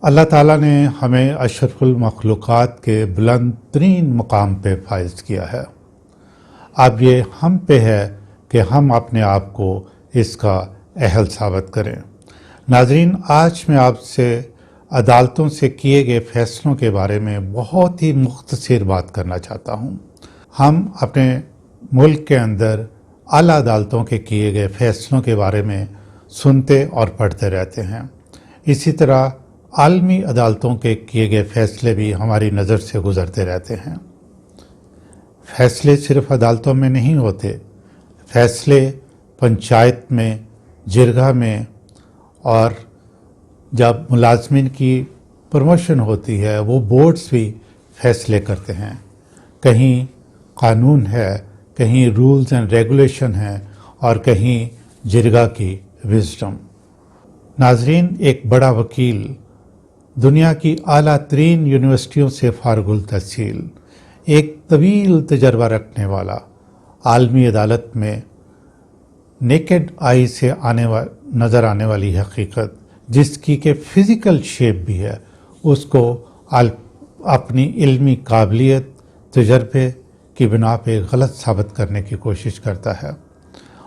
اللہ تعالیٰ نے ہمیں اشرف المخلوقات کے بلند ترین مقام پہ فائز کیا ہے۔ اب یہ ہم پہ ہے کہ ہم اپنے آپ کو اس کا اہل ثابت کریں۔ ناظرین، آج میں آپ سے عدالتوں سے کیے گئے فیصلوں کے بارے میں بہت ہی مختصر بات کرنا چاہتا ہوں۔ ہم اپنے ملک کے اندر اعلیٰ عدالتوں کے کیے گئے فیصلوں کے بارے میں سنتے اور پڑھتے رہتے ہیں۔ اسی طرح عالمی عدالتوں کے کیے گئے فیصلے بھی ہماری نظر سے گزرتے رہتے ہیں۔ فیصلے صرف عدالتوں میں نہیں ہوتے، فیصلے پنچایت میں، جرگہ میں، اور جب ملازمین کی پروموشن ہوتی ہے وہ بورڈز بھی فیصلے کرتے ہیں۔ کہیں قانون ہے، کہیں رولز اینڈ ریگولیشن ہے، اور کہیں جرگہ کی وزڈم۔ ناظرین، ایک بڑا وکیل دنیا کی اعلیٰ ترین یونیورسٹیوں سے فارغ التحصیل، ایک طویل تجربہ رکھنے والا، عالمی عدالت میں نیکڈ آئی سے نظر آنے والی حقیقت، جس کی کہ فزیکل شیپ بھی ہے، اس کو اپنی علمی قابلیت، تجربے کی بنا پہ غلط ثابت کرنے کی کوشش کرتا ہے،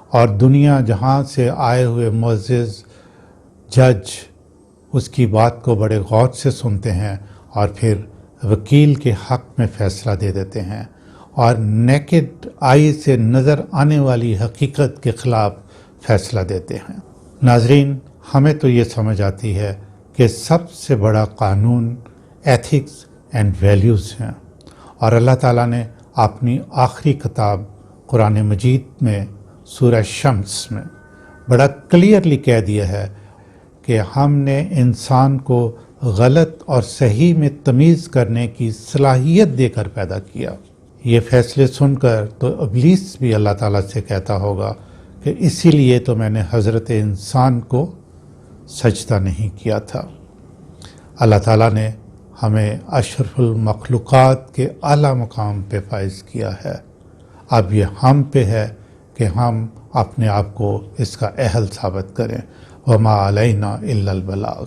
اور دنیا جہاں سے آئے ہوئے معزز جج اس کی بات کو بڑے غور سے سنتے ہیں اور پھر وکیل کے حق میں فیصلہ دے دیتے ہیں، اور نیکڈ آئی سے نظر آنے والی حقیقت کے خلاف فیصلہ دیتے ہیں۔ ناظرین، ہمیں تو یہ سمجھ آتی ہے کہ سب سے بڑا قانون ایتھکس اینڈ ویلیوز ہیں، اور اللہ تعالیٰ نے اپنی آخری کتاب قرآن مجید میں سورہ شمس میں بڑا کلیئرلی کہہ دیا ہے کہ ہم نے انسان کو غلط اور صحیح میں تمیز کرنے کی صلاحیت دے کر پیدا کیا۔ یہ فیصلے سن کر تو ابلیس بھی اللہ تعالیٰ سے کہتا ہوگا کہ اسی لیے تو میں نے حضرت انسان کو سجدہ نہیں کیا تھا۔ اللہ تعالیٰ نے ہمیں اشرف المخلوقات کے اعلیٰ مقام پہ فائز کیا ہے۔ اب یہ ہم پہ ہے کہ ہم اپنے آپ کو اس کا اہل ثابت کریں۔ وما علینا الا البلاغ۔